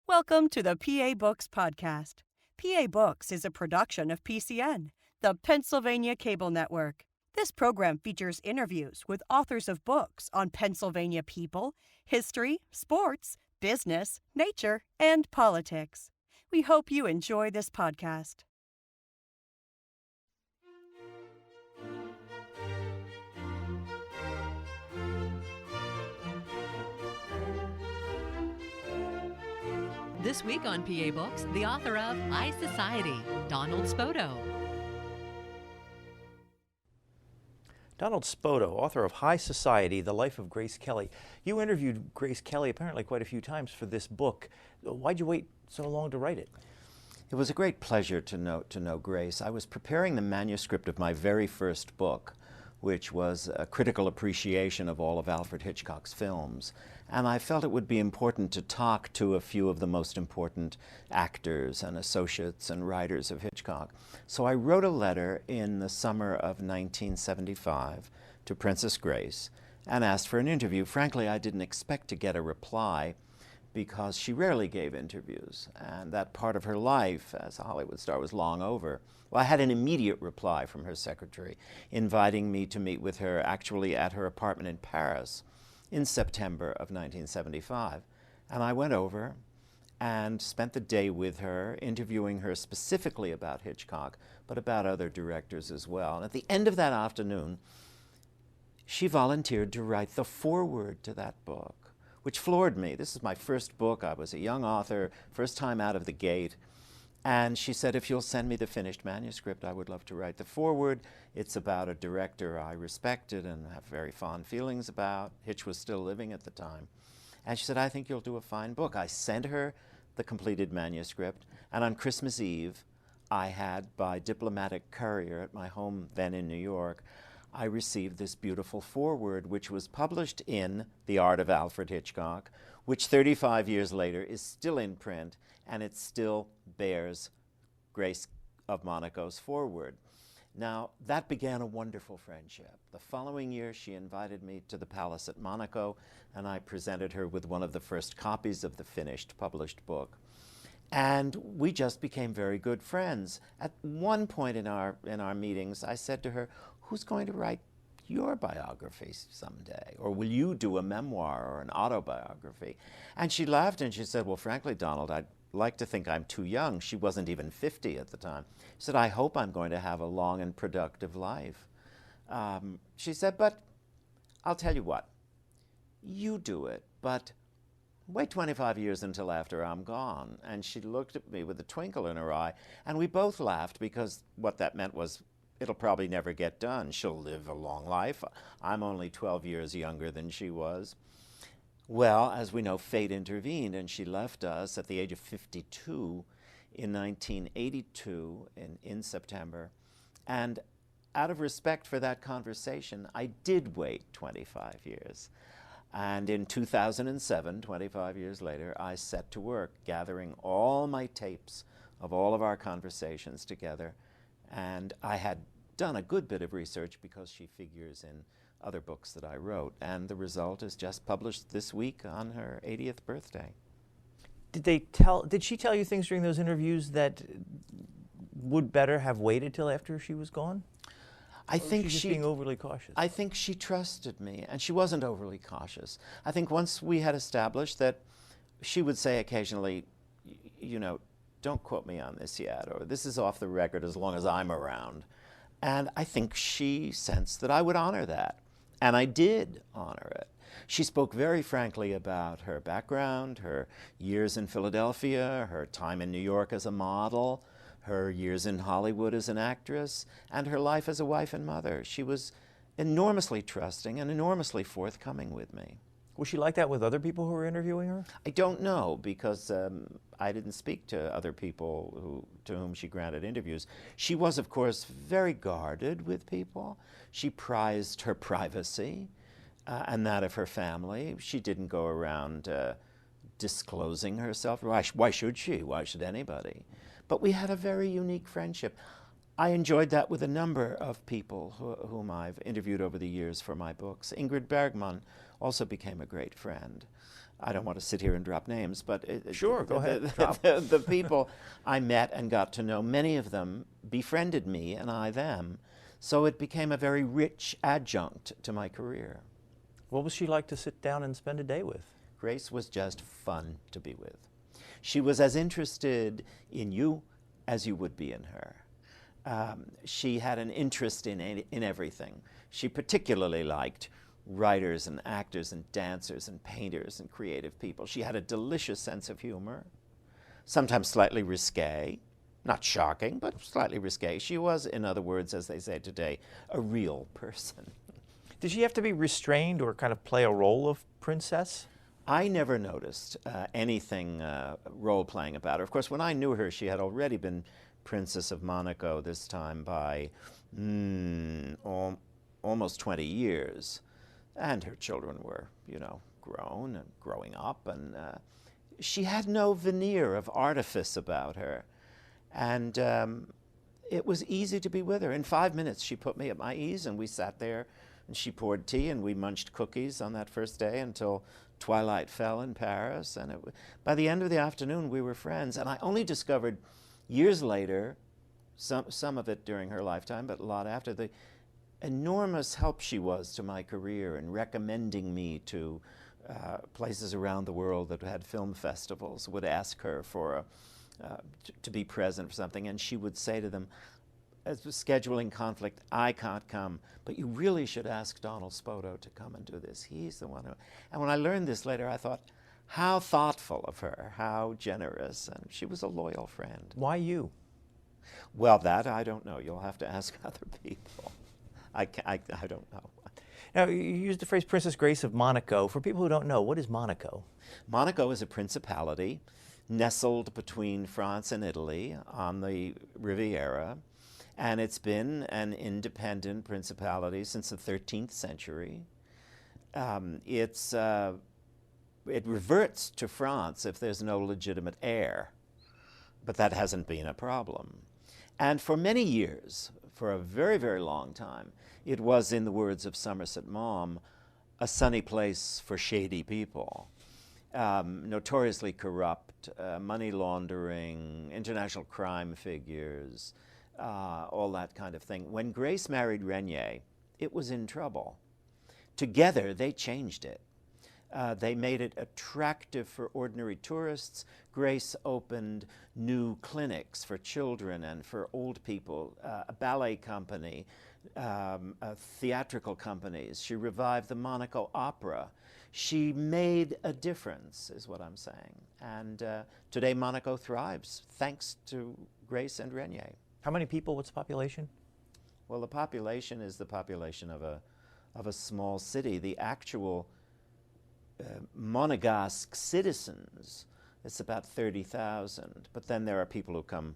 Welcome to the PA Books Podcast. PA Books is a production of PCN, the Pennsylvania Cable Network. This program features interviews with authors of books on Pennsylvania people, history, sports, business, nature, and politics. We hope you enjoy this podcast. This week on PA Books, the author of High Society, Donald Spoto. Donald Spoto, author of High Society, The Life of Grace Kelly. You interviewed Grace Kelly apparently quite a few times for this book. Why'd you wait so long to write it? It was a great pleasure to know Grace. I was preparing the manuscript of my very first book, which was a critical appreciation of all of Alfred Hitchcock's films. And I felt it would be important to talk to a few of the most important actors and associates and writers of Hitchcock. So I wrote a letter in the summer of 1975 to Princess Grace and asked for an interview. Frankly, I didn't expect to get a reply because she rarely gave interviews, and that part of her life as a Hollywood star was long over. Well, I had an immediate reply from her secretary inviting me to meet with her actually at her apartment in Paris in September of 1975. And I went over and spent the day with her, interviewing her specifically about Hitchcock, but about other directors as well. And at the end of that afternoon, she volunteered to write the foreword to that book, which floored me. This is my first book. I was a young author, first time out of the gate. And she said, if you'll send me the finished manuscript, I would love to write the foreword. It's about a director I respected and have very fond feelings about. Hitch was still living at the time. And she said, I think you'll do a fine book. I sent her the completed manuscript. And on Christmas Eve, I had, by diplomatic courier at my home then in New York, I received this beautiful foreword, which was published in The Art of Alfred Hitchcock, which 35 years later is still in print, and it still bears Grace of Monaco's foreword. Now, that began a wonderful friendship. The following year, she invited me to the palace at Monaco, and I presented her with one of the first copies of the finished, published book. And we just became very good friends. At one point in our meetings, I said to her, who's going to write your biography someday? Or will you do a memoir or an autobiography? And she laughed and she said, well, frankly, Donald, I'd like to think I'm too young. She wasn't even 50 at the time. She said, I hope I'm going to have a long and productive life. She said, but I'll tell you what, you do it, but wait 25 years until after I'm gone. And she looked at me with a twinkle in her eye, and we both laughed because what that meant was it'll probably never get done. She'll live a long life. I'm only 12 years younger than she was. Well, as we know, fate intervened, and she left us at the age of 52 in 1982 in September. And out of respect for that conversation, I did wait 25 years. And in 2007, 25 years later, I set to work gathering all my tapes of all of our conversations together. And I had done a good bit of research because she figures in other books that I wrote. And the result is just published this week on her 80th birthday. Did she tell you things during those interviews that would better have waited till after she was gone? I think she being overly cautious. I think she trusted me, and she wasn't overly cautious. I think once we had established that, she would say occasionally, you know, don't quote me on this yet, or this is off the record as long as I'm around. And I think she sensed that I would honor that, and I did honor it. She spoke very frankly about her background, her years in Philadelphia, her time in New York as a model, her years in Hollywood as an actress, and her life as a wife and mother. She was enormously trusting and enormously forthcoming with me. Was she like that with other people who were interviewing her? I don't know, because I didn't speak to other people to whom she granted interviews. She was, of course, very guarded with people. She prized her privacy and that of her family. She didn't go around disclosing herself. Why should she? Why should anybody? But we had a very unique friendship. I enjoyed that with a number of people whom I've interviewed over the years for my books. Ingrid Bergman also became a great friend. I don't want to sit here and drop names, but Sure, go ahead. The people I met and got to know, many of them befriended me and I them. So it became a very rich adjunct to my career. What was she like to sit down and spend a day with? Grace was just fun to be with. She was as interested in you as you would be in her. She had an interest in everything. She particularly liked writers and actors and dancers and painters and creative people. She had a delicious sense of humor, sometimes slightly risque, not shocking, but slightly risque. She was, in other words, as they say today, a real person. Did she have to be restrained or kind of play a role of princess? I never noticed anything role-playing about her. Of course, when I knew her, she had already been Princess of Monaco, this time by almost 20 years. And her children were, you know, grown and growing up. And she had no veneer of artifice about her. And it was easy to be with her. In 5 minutes, she put me at my ease, and we sat there, and she poured tea, and we munched cookies on that first day until twilight fell in Paris. And by the end of the afternoon, we were friends. And I only discovered years later, some of it during her lifetime, but a lot after, the enormous help she was to my career in recommending me to places around the world that had film festivals, would ask her for to be present for something, and she would say to them, as a scheduling conflict, I can't come, but you really should ask Donald Spoto to come and do this. He's the one who... And when I learned this later, I thought, how thoughtful of her, how generous, and she was a loyal friend. Why you? Well, that I don't know. You'll have to ask other people. I don't know. Now, you used the phrase Princess Grace of Monaco. For people who don't know, what is Monaco? Monaco is a principality nestled between France and Italy on the Riviera, and it's been an independent principality since the 13th century. It reverts to France if there's no legitimate heir, but that hasn't been a problem. And for many years, for a very, very long time, it was, in the words of Somerset Maugham, a sunny place for shady people. Notoriously corrupt, money laundering, international crime figures, all that kind of thing. When Grace married Regnier, it was in trouble. Together, they changed it. They made it attractive for ordinary tourists. Grace opened new clinics for children and for old people, a ballet company, theatrical companies. She revived the Monaco Opera. She made a difference, is what I'm saying. And today Monaco thrives, thanks to Grace and Regnier. How many people? What's the population? Well, the population is the population of a small city. The actual Monegasque citizens, it's about 30,000. But then there are people who come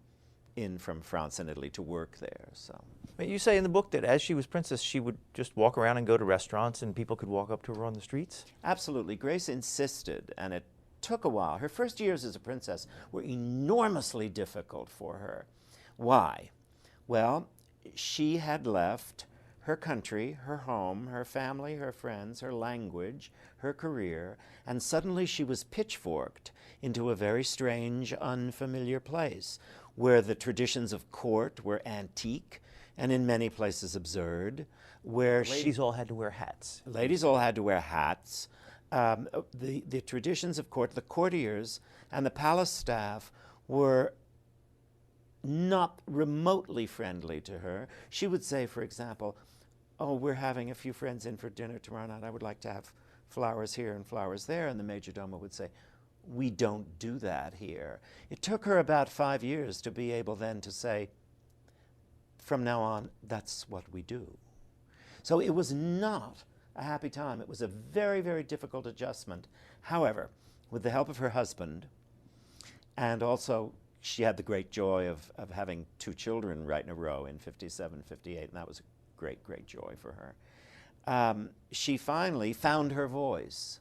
in from France and Italy to work there. So. But you say in the book that as she was princess, she would just walk around and go to restaurants and people could walk up to her on the streets? Absolutely. Grace insisted, and it took a while. Her first years as a princess were enormously difficult for her. Why? Well, she had left her country, her home, her family, her friends, her language, her career, and suddenly she was pitchforked into a very strange, unfamiliar place where the traditions of court were antique and in many places absurd, where Ladies all had to wear hats. Ladies all had to wear hats. The traditions of court, the courtiers and the palace staff were not remotely friendly to her. She would say, for example, oh, we're having a few friends in for dinner tomorrow night. I would like to have flowers here and flowers there. And the majordomo would say, we don't do that here. It took her about 5 years to be able then to say, from now on, that's what we do. So it was not a happy time. It was a very, very difficult adjustment. However, with the help of her husband, and also she had the great joy of having 2 children right in a row in 57, 58, and that was a great, great joy for her. She finally found her voice.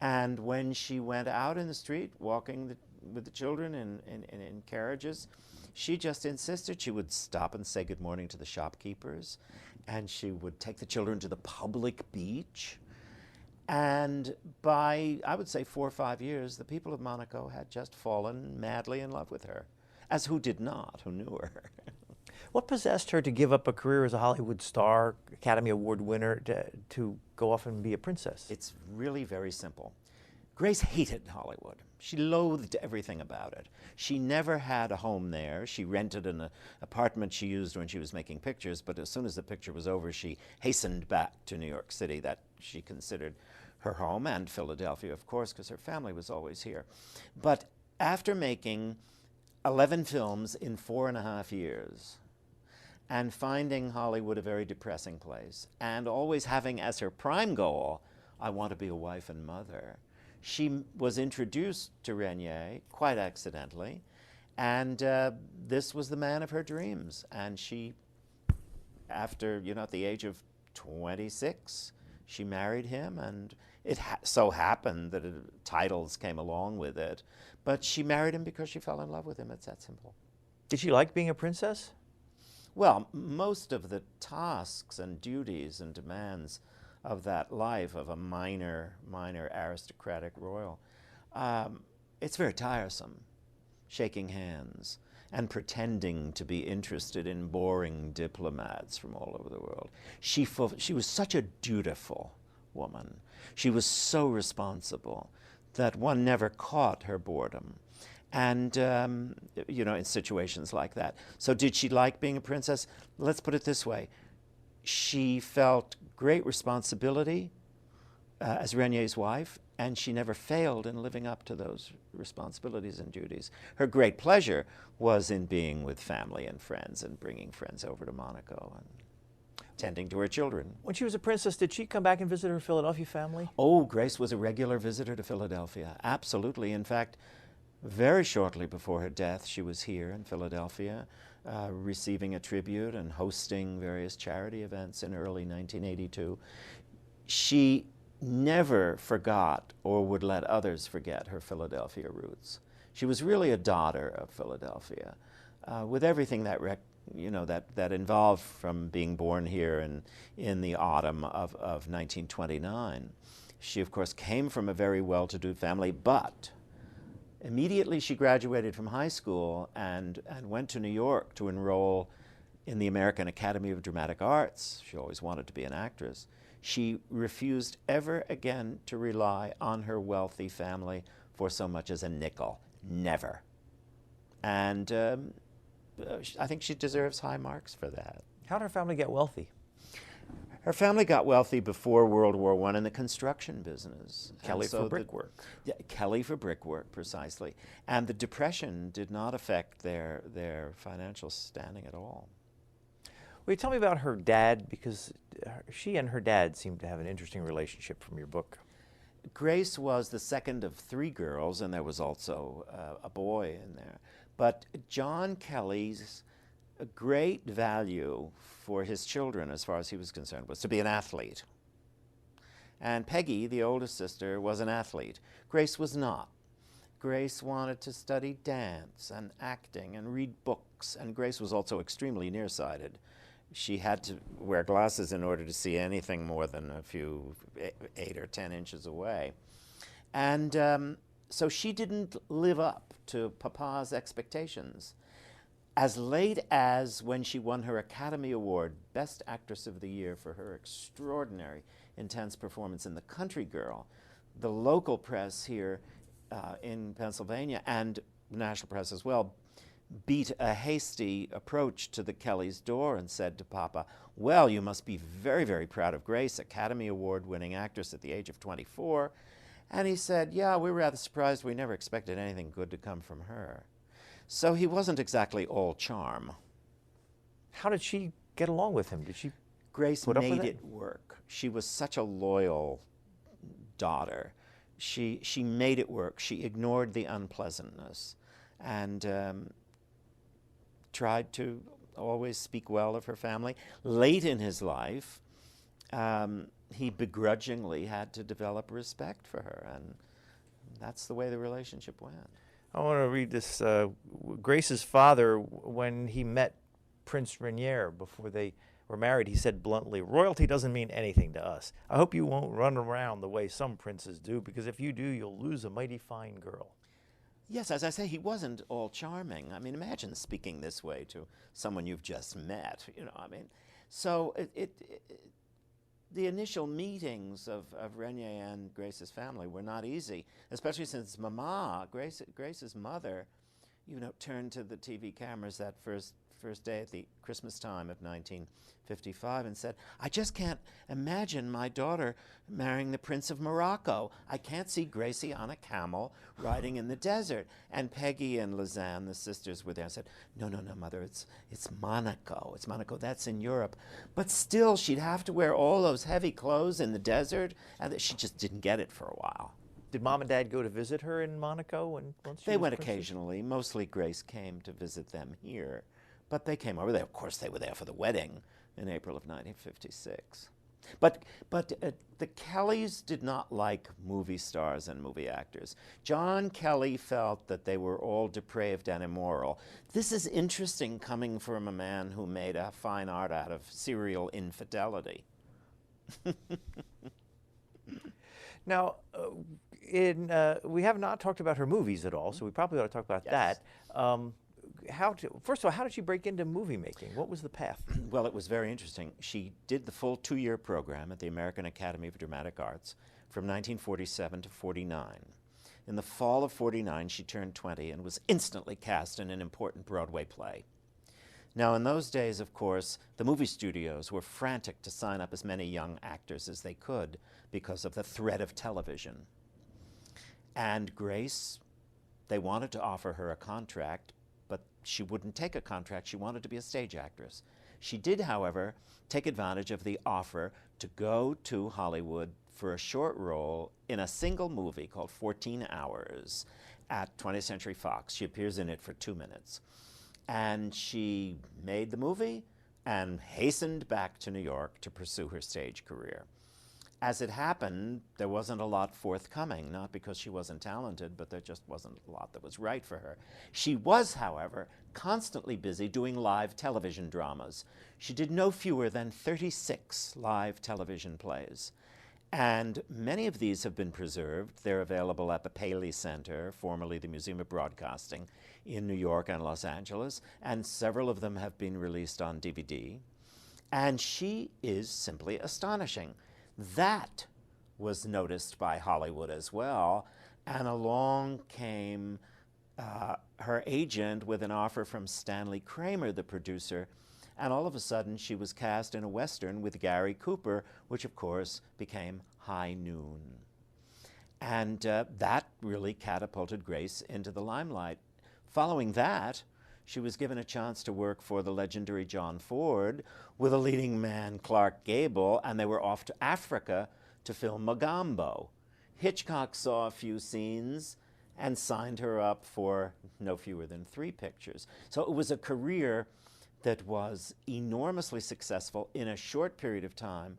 And when she went out in the street, walking with the children in carriages, she just insisted. She would stop and say good morning to the shopkeepers, and she would take the children to the public beach. And by, I would say, 4 or 5 years, the people of Monaco had just fallen madly in love with her, as who did not, who knew her. What possessed her to give up a career as a Hollywood star, Academy Award winner, to go off and be a princess? It's really very simple. Grace hated Hollywood. She loathed everything about it. She never had a home there. She rented an apartment she used when she was making pictures, but as soon as the picture was over, she hastened back to New York City, that she considered her home, and Philadelphia, of course, because her family was always here. But after making 11 films in 4.5 years, and finding Hollywood a very depressing place, and always having as her prime goal, I want to be a wife and mother, she was introduced to Regnier quite accidentally, and this was the man of her dreams. And she, after, at the age of 26, she married him, and it so happened that titles came along with it, but she married him because she fell in love with him. It's that simple. Did she like being a princess? Well, most of the tasks and duties and demands of that life of a minor aristocratic royal, it's very tiresome, shaking hands and pretending to be interested in boring diplomats from all over the world. She was such a dutiful woman. She was so responsible that one never caught her boredom. And, in situations like that. So did she like being a princess? Let's put it this way. She felt great responsibility as Regnier's wife, and she never failed in living up to those responsibilities and duties. Her great pleasure was in being with family and friends and bringing friends over to Monaco and tending to her children. When she was a princess, did she come back and visit her Philadelphia family? Oh, Grace was a regular visitor to Philadelphia, absolutely. In fact, very shortly before her death, she was here in Philadelphia, receiving a tribute and hosting various charity events in early 1982. She never forgot or would let others forget her Philadelphia roots. She was really a daughter of Philadelphia, with everything that that involved from being born here in the autumn of 1929. She, of course, came from a very well-to-do family, but immediately she graduated from high school and went to New York to enroll in the American Academy of Dramatic Arts. She always wanted to be an actress. She refused ever again to rely on her wealthy family for so much as a nickel. Never. And I think she deserves high marks for that. How did her family get wealthy? Her family got wealthy before World War I in the construction business. Kelly for brickwork. Kelly for brickwork, precisely. And the Depression did not affect their financial standing at all. Will you tell me about her dad? Because she and her dad seem to have an interesting relationship from your book. Grace was the second of 3 girls, and there was also a boy in there. But John Kelly's great value for his children, as far as he was concerned, was to be an athlete. And Peggy, the oldest sister, was an athlete. Grace was not. Grace wanted to study dance and acting and read books, and Grace was also extremely nearsighted. She had to wear glasses in order to see anything more than a few 8 or 10 inches away. And so she didn't live up to Papa's expectations. As late as when she won her Academy Award, Best Actress of the Year, for her extraordinary, intense performance in The Country Girl, the local press here in Pennsylvania, and the national press as well, beat a hasty approach to the Kellys' door and said to Papa, "Well, you must be very, very proud of Grace, Academy Award-winning actress at the age of 24. And he said, "Yeah, we were rather surprised. We never expected anything good to come from her." So he wasn't exactly all charm. How did she get along with him? Did she Grace put up with made it work. She was such a loyal daughter. She made it work. She ignored the unpleasantness and tried to always speak well of her family. Late in his life, he begrudgingly had to develop respect for her, and that's the way the relationship went. I want to read this. Grace's father, when he met Prince Regnier before they were married, he said bluntly, "Royalty doesn't mean anything to us. I hope you won't run around the way some princes do, because if you do, you'll lose a mighty fine girl." Yes, as I say, he wasn't all charming. I mean, imagine speaking this way to someone you've just met, you know, I mean. So the initial meetings of Regnier and Grace's family were not easy, especially since Mama, Grace's mother, you know, turned to the TV cameras that first day at the Christmas time of 1955 and said, "I just can't imagine my daughter marrying the Prince of Morocco. I can't see Gracie on a camel riding in the desert." And Peggy and Lizanne, the sisters, were there and said, no, Mother, it's Monaco. It's Monaco. That's in Europe. But still, she'd have to wear all those heavy clothes in the desert, and she just didn't get it for a while. Did Mom and Dad go to visit her in Monaco? Once They went occasionally. Mostly Grace came to visit them here. But they came over there. Of course, they were there for the wedding in April of 1956. But the Kellys did not like movie stars and movie actors. John Kelly felt that they were all depraved and immoral. This is interesting coming from a man who made a fine art out of serial infidelity. Now, we have not talked about her movies at all, so we probably ought to talk about that. First of all, how did she break into movie making? What was the path? Well, it was very interesting. She did the full 2-year program at the American Academy of Dramatic Arts from 1947 to 49. In the fall of 49, she turned 20 and was instantly cast in an important Broadway play. Now, in those days, of course, the movie studios were frantic to sign up as many young actors as they could because of the threat of television. And Grace, they wanted to offer her a contract, but she wouldn't take a contract. She wanted to be a stage actress. She did, however, take advantage of the offer to go to Hollywood for a short role in a single movie called 14 Hours at 20th Century Fox. She appears in it for 2 minutes. And she made the movie and hastened back to New York to pursue her stage career. As it happened, there wasn't a lot forthcoming, not because she wasn't talented, but there just wasn't a lot that was right for her. She was, however, constantly busy doing live television dramas. She did no fewer than 36 live television plays. And many of these have been preserved. They're available at the Paley Center, formerly the Museum of Broadcasting, in New York and Los Angeles, and several of them have been released on DVD. And she is simply astonishing. That was noticed by Hollywood as well, and along came her agent with an offer from Stanley Kramer, the producer, and all of a sudden she was cast in a Western with Gary Cooper, which of course became High Noon. And that really catapulted Grace into the limelight. Following that, she was given a chance to work for the legendary John Ford with a leading man, Clark Gable, and they were off to Africa to film Mogambo. Hitchcock saw a few scenes and signed her up for no fewer than 3 pictures. So it was a career that was enormously successful in a short period of time,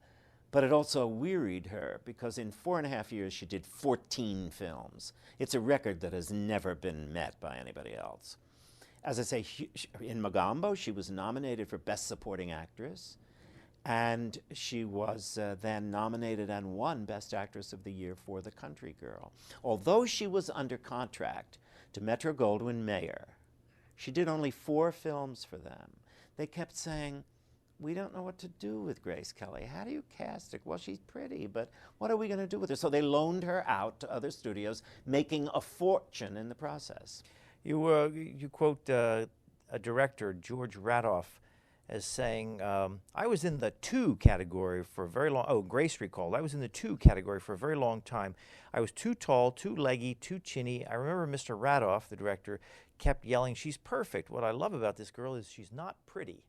but it also wearied her because in 4.5 years she did 14 films. It's a record that has never been met by anybody else. As I say, in Mogambo, she was nominated for Best Supporting Actress, and she was then nominated and won Best Actress of the Year for The Country Girl. Although she was under contract to Metro-Goldwyn-Mayer, she did only 4 films for them. They kept saying, "We don't know what to do with Grace Kelly. How do you cast her? Well, she's pretty, but what are we going to do with her?" So they loaned her out to other studios, making a fortune in the process. You quote a director, George Radoff, as saying, "I was in the 2 category for a very long." Oh, Grace recalled, "I was in the 2 category for a very long time. I was too tall, too leggy, too chinny. I remember Mr. Radoff, the director, kept yelling, 'She's perfect. What I love about this girl is she's not pretty.'"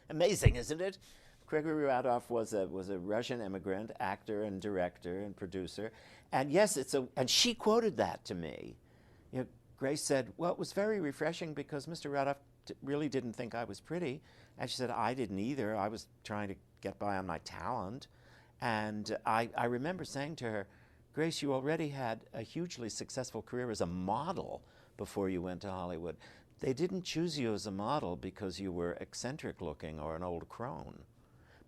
Amazing, isn't it? Gregory Radoff was a Russian immigrant, actor and director and producer, and yes, and she quoted that to me. You know, Grace said, "Well, it was very refreshing because Mr. Radoff really didn't think I was pretty," and she said, "I didn't either. I was trying to get by on my talent," and I remember saying to her, "Grace, you already had a hugely successful career as a model before you went to Hollywood. They didn't choose you as a model because you were eccentric looking or an old crone."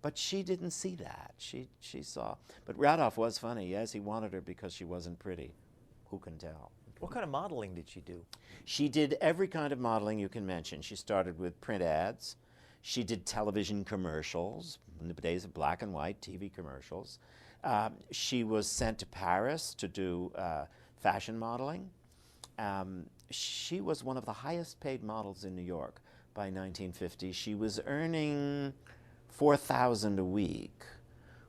But she didn't see that. She saw. But Radoff was funny. Yes, he wanted her because she wasn't pretty. Who can tell? What kind of modeling did she do? She did every kind of modeling you can mention. She started with print ads. She did television commercials, in the days of black and white TV commercials. She was sent to Paris to do fashion modeling. She was one of the highest paid models in New York by 1950. She was earning $4,000 a week,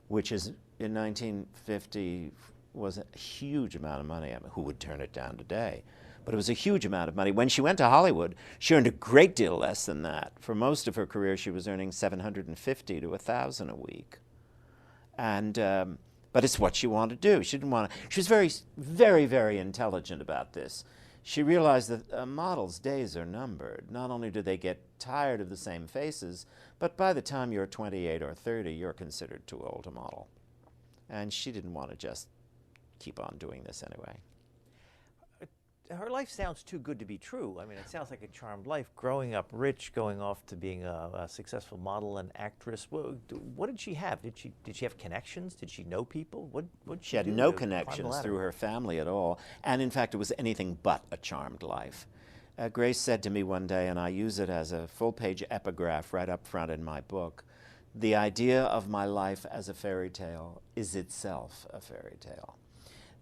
which is in 1950 was a huge amount of money. I mean, who would turn it down today? But it was a huge amount of money. When she went to Hollywood, she earned a great deal less than that. For most of her career, she was earning $750 to $1,000 a week. And but it's what she wanted to do. She didn't want to. She was very, very, very intelligent about this. She realized that a model's days are numbered. Not only do they get tired of the same faces, but by the time you're 28 or 30, you're considered too old to model. And she didn't want to just keep on doing this anyway. Her life sounds too good to be true. I mean, it sounds like a charmed life. Growing up rich, going off to being a successful model and actress. What did she have? Did she have connections? Did she know people? What She had no connections through her family at all. And in fact, it was anything but a charmed life. Grace said to me one day, and I use it as a full-page epigraph right up front in my book, "The idea of my life as a fairy tale is itself a fairy tale."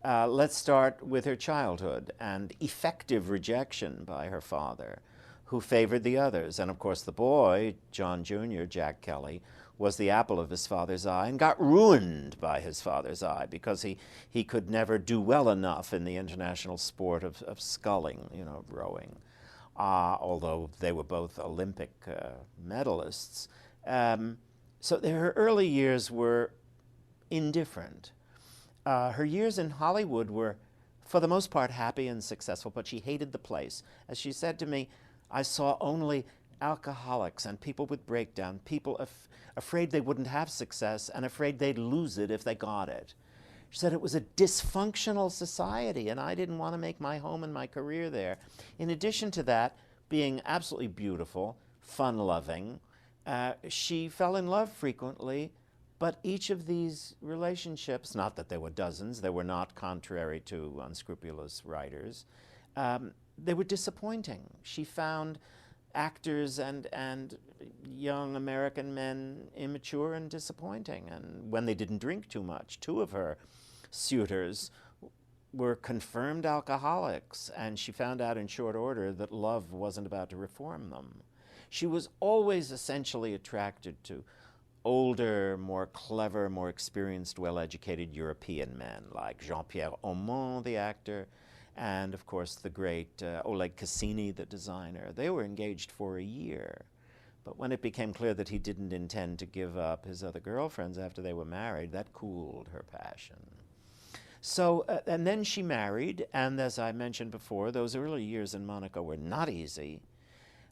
Let's start with her childhood and effective rejection by her father, who favored the others. And of course the boy, John Jr., Jack Kelly, was the apple of his father's eye and got ruined by his father's eye because he could never do well enough in the international sport of sculling, you know, rowing, although they were both Olympic medalists. So her early years were indifferent. Her years in Hollywood were, for the most part, happy and successful, but she hated the place. As she said to me, I saw only alcoholics and people with breakdown, people afraid they wouldn't have success and afraid they'd lose it if they got it. She said it was a dysfunctional society, and I didn't want to make my home and my career there. In addition to that, being absolutely beautiful, fun-loving, she fell in love frequently. But each of these relationships, not that there were dozens, they were not contrary to unscrupulous writers, they were disappointing. She found actors and young American men immature and disappointing. And when they didn't drink too much, two of her suitors were confirmed alcoholics, and she found out in short order that love wasn't about to reform them. She was always essentially attracted to older, more clever, more experienced, well-educated European men like Jean-Pierre Aumont, the actor, and of course the great Oleg Cassini, the designer. They were engaged for a year. But when it became clear that he didn't intend to give up his other girlfriends after they were married, that cooled her passion. So, and then she married, and as I mentioned before, those early years in Monaco were not easy.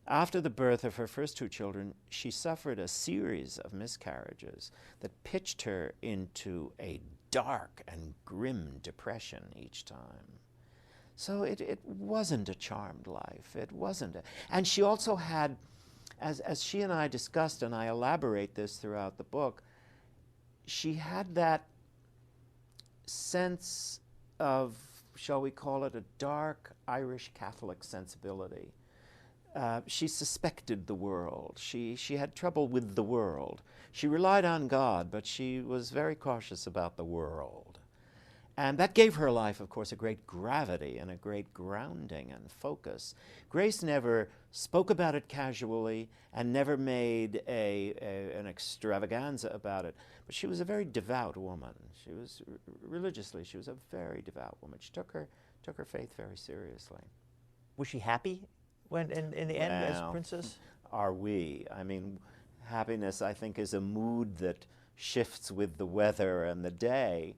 After the birth of her first two children, she suffered a series of miscarriages that pitched her into a dark and grim depression each time. So it wasn't a charmed life. It wasn't. And she also had, as she and I discussed, and I elaborate this throughout the book, she had that sense of, shall we call it, a dark Irish Catholic sensibility. She suspected the world. She had trouble with the world. She relied on God, but she was very cautious about the world. And that gave her life, of course, a great gravity and a great grounding and focus. Grace never spoke about it casually and never made an extravaganza about it. But she was a very devout woman. She was, religiously, she was a very devout woman. She took her faith very seriously. Was she happy when in the end as princess? Are we? I mean, happiness, I think, is a mood that shifts with the weather and the day.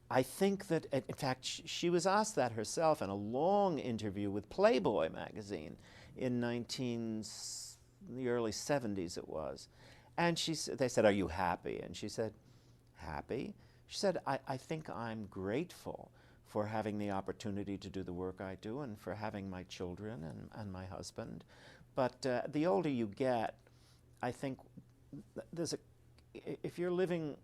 I think that, in fact, she was asked that herself in a long interview with Playboy magazine in the early 70s it was. And they said, "Are you happy?" And she said, "Happy?" She said, I think I'm grateful for having the opportunity to do the work I do and for having my children and my husband. But the older you get, I think if you're living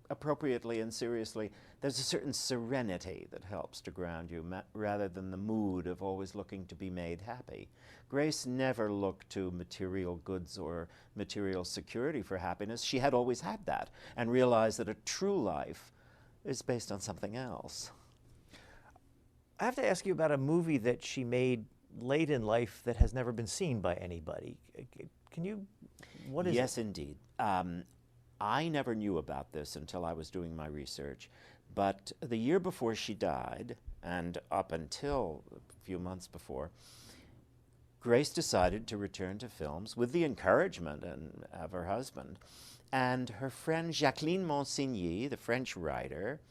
appropriately and seriously, there's a certain serenity that helps to ground you rather than the mood of always looking to be made happy. Grace never looked to material goods or material security for happiness. She had always had that and realized that a true life is based on something else. I have to ask you about a movie that she made late in life that has never been seen by anybody. Can you, what is it? Yes, indeed. I never knew about this until I was doing my research, but the year before she died, and up until a few months before, Grace decided to return to films with the encouragement of her husband. And her friend Jacqueline Monsigny, the French writer,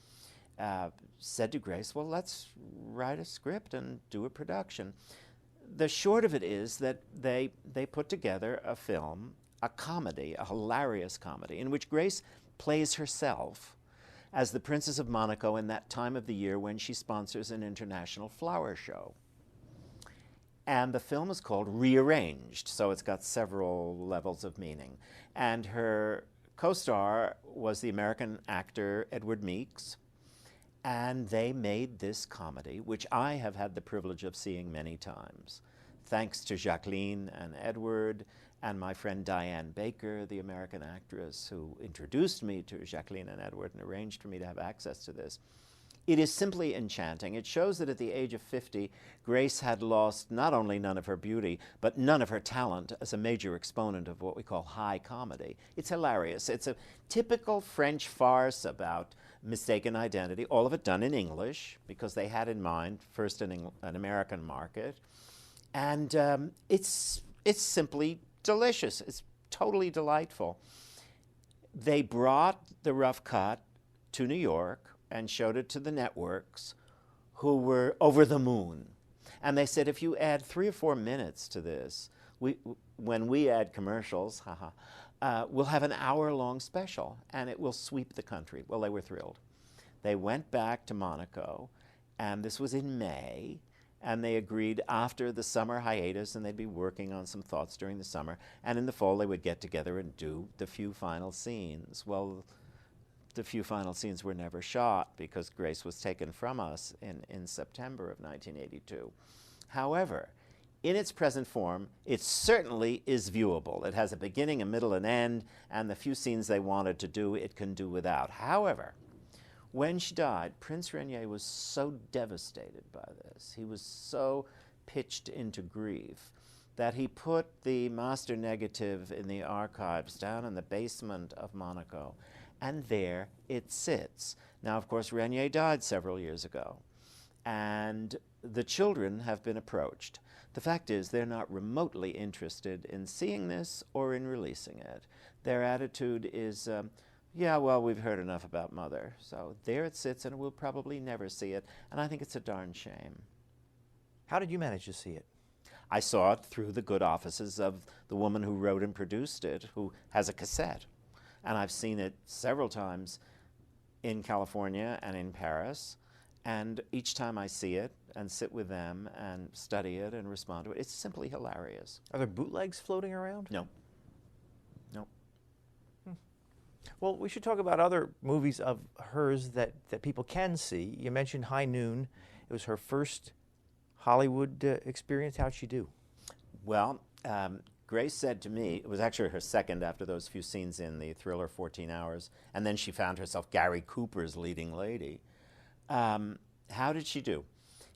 said to Grace, well, let's write a script and do a production. The short of it is that they put together a film, a comedy, a hilarious comedy, in which Grace plays herself as the Princess of Monaco in that time of the year when she sponsors an international flower show. And the film is called Rearranged, so it's got several levels of meaning. And her co-star was the American actor Edward Meeks, and they made this comedy, which I have had the privilege of seeing many times, thanks to Jacqueline and Edward, and my friend Diane Baker, the American actress who introduced me to Jacqueline and Edward and arranged for me to have access to this. It is simply enchanting. It shows that at the age of 50, Grace had lost not only none of her beauty, but none of her talent as a major exponent of what we call high comedy. It's hilarious. It's a typical French farce about mistaken identity, all of it done in English, because they had in mind first an American market. And it's simply delicious. It's totally delightful. They brought the rough cut to New York and showed it to the networks, who were over the moon. And they said, if you add 3 or 4 minutes to this, when we add commercials, we'll have an hour-long special, and it will sweep the country. Well, they were thrilled. They went back to Monaco, and this was in May, and they agreed after the summer hiatus, and they'd be working on some thoughts during the summer, and in the fall they would get together and do the few final scenes. Well, the few final scenes were never shot because Grace was taken from us in September of 1982. However, in its present form, it certainly is viewable. It has a beginning, a middle, and end, and the few scenes they wanted to do, it can do without. However, when she died, Prince Rainier was so devastated by this, he was so pitched into grief, that he put the master negative in the archives down in the basement of Monaco, and there it sits. Now, of course, Rainier died several years ago, and the children have been approached. The fact is, they're not remotely interested in seeing this or in releasing it. Their attitude is, yeah, well, we've heard enough about Mother. So there it sits, and we'll probably never see it, and I think it's a darn shame. How did you manage to see it? I saw it through the good offices of the woman who wrote and produced it, who has a cassette. And I've seen it several times in California and in Paris. And each time I see it and sit with them and study it and respond to it, it's simply hilarious. Are there bootlegs floating around? No. No. Well, we should talk about other movies of hers that people can see. You mentioned High Noon. It was her first Hollywood experience. How'd she do? Well, Grace said to me, it was actually her second after those few scenes in the thriller 14 Hours, and then she found herself Gary Cooper's leading lady. How did she do?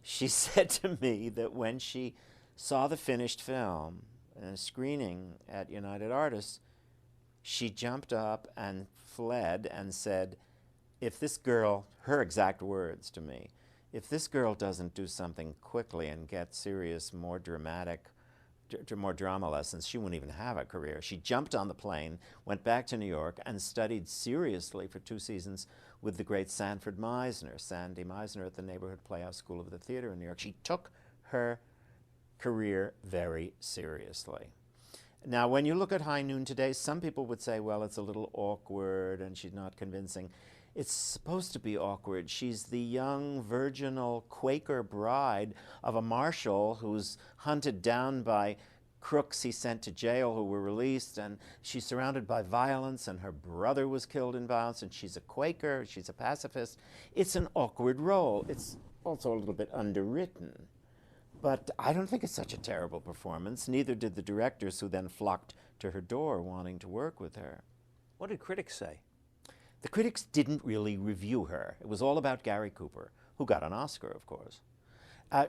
She said to me that when she saw the finished film in a screening at United Artists, she jumped up and fled and said, if this girl, her exact words to me, if this girl doesn't do something quickly and get serious, more dramatic, more drama lessons, she wouldn't even have a career. She jumped on the plane, went back to New York, and studied seriously for 2 seasons with the great Sandy Meisner at the Neighborhood Playhouse School of the Theater in New York. She took her career very seriously. Now, when you look at High Noon today, some people would say, well, it's a little awkward and she's not convincing. It's supposed to be awkward. She's the young, virginal Quaker bride of a marshal who's hunted down by crooks he sent to jail who were released, and she's surrounded by violence, and her brother was killed in violence, and she's a Quaker, she's a pacifist. It's an awkward role. It's also a little bit underwritten. But I don't think it's such a terrible performance. Neither did the directors, who then flocked to her door wanting to work with her. What did critics say? The critics didn't really review her. It was all about Gary Cooper, who got an Oscar, of course.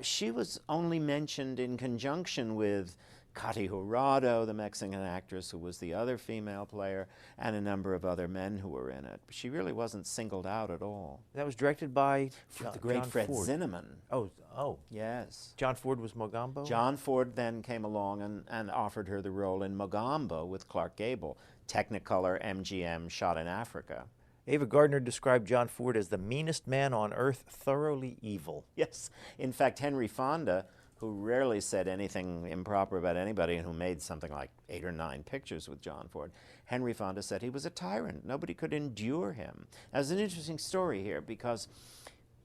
She was only mentioned in conjunction with Katy Jurado, the Mexican actress who was the other female player, and a number of other men who were in it. She really wasn't singled out at all. That was directed by The great John Fred Ford. Zinnemann. Oh. Yes. John Ford was Mogambo? John Ford then came along and offered her the role in Mogambo with Clark Gable, Technicolor MGM shot in Africa. Ava Gardner described John Ford as the meanest man on earth, thoroughly evil. Yes. In fact, Henry Fonda, who rarely said anything improper about anybody and who made something like 8 or 9 pictures with John Ford, Henry Fonda said he was a tyrant. Nobody could endure him. There's an interesting story here because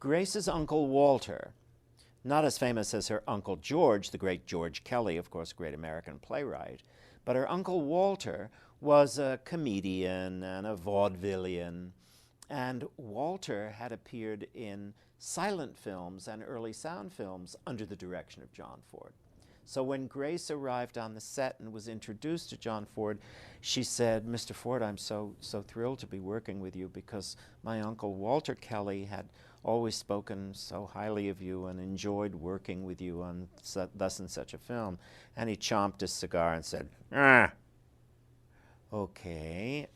Grace's uncle Walter, not as famous as her uncle George, the great George Kelly, of course, a great American playwright, but her uncle Walter was a comedian and a vaudevillian, and Walter had appeared in silent films and early sound films under the direction of John Ford. So when Grace arrived on the set and was introduced to John Ford, she said, "Mr. Ford, I'm so thrilled to be working with you because my uncle Walter Kelly had always spoken so highly of you and enjoyed working with you on thus and such a film." And he chomped his cigar and said, okay.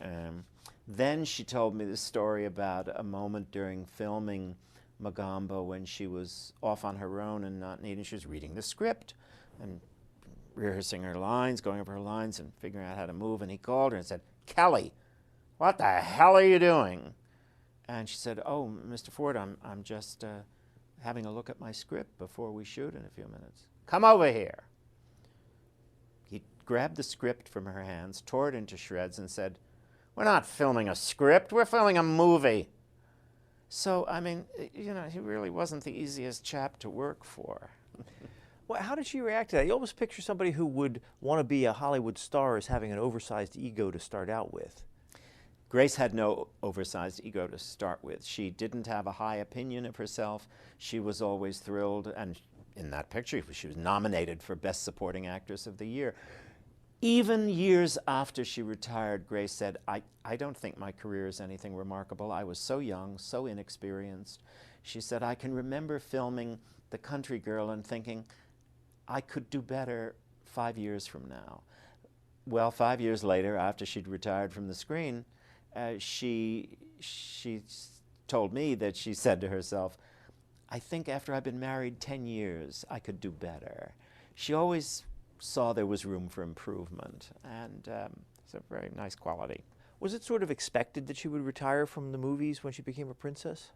Then she told me the story about a moment during filming Mogambo when she was off on her own and not needing. She was reading the script and rehearsing her lines, going over her lines and figuring out how to move. And he called her and said, "Kelly, what the hell are you doing?" And she said, "Oh, Mr. Ford, I'm just having a look at my script before we shoot in a few minutes." "Come over here." He grabbed the script from her hands, tore it into shreds, and said, "We're not filming a script, we're filming a movie." So, I mean, you know, he really wasn't the easiest chap to work for. Well, how did she react to that? You almost picture somebody who would want to be a Hollywood star as having an oversized ego to start out with. Grace had no oversized ego to start with. She didn't have a high opinion of herself. She was always thrilled, and in that picture, she was nominated for Best Supporting Actress of the Year. Even years after she retired, Grace said, I don't think my career is anything remarkable. I was so young, so inexperienced. She said, I can remember filming The Country Girl and thinking, I could do better 5 years from now. Well, 5 years later, after she'd retired from the screen, she told me that she said to herself, I think after I've been married 10 years, I could do better. She always saw there was room for improvement, and it's a very nice quality. Was it sort of expected that she would retire from the movies when she became a princess?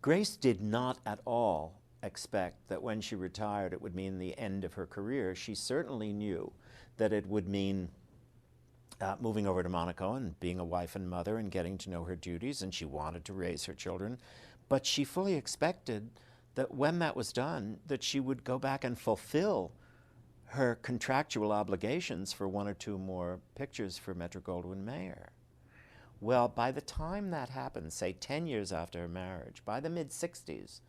Grace did not at all expect that when she retired it would mean the end of her career. She certainly knew that it would mean moving over to Monaco and being a wife and mother and getting to know her duties, and she wanted to raise her children. But she fully expected that when that was done, that she would go back and fulfill her contractual obligations for 1 or 2 more pictures for Metro-Goldwyn-Mayer. Well, by the time that happened, say 10 years after her marriage, by the mid-60s,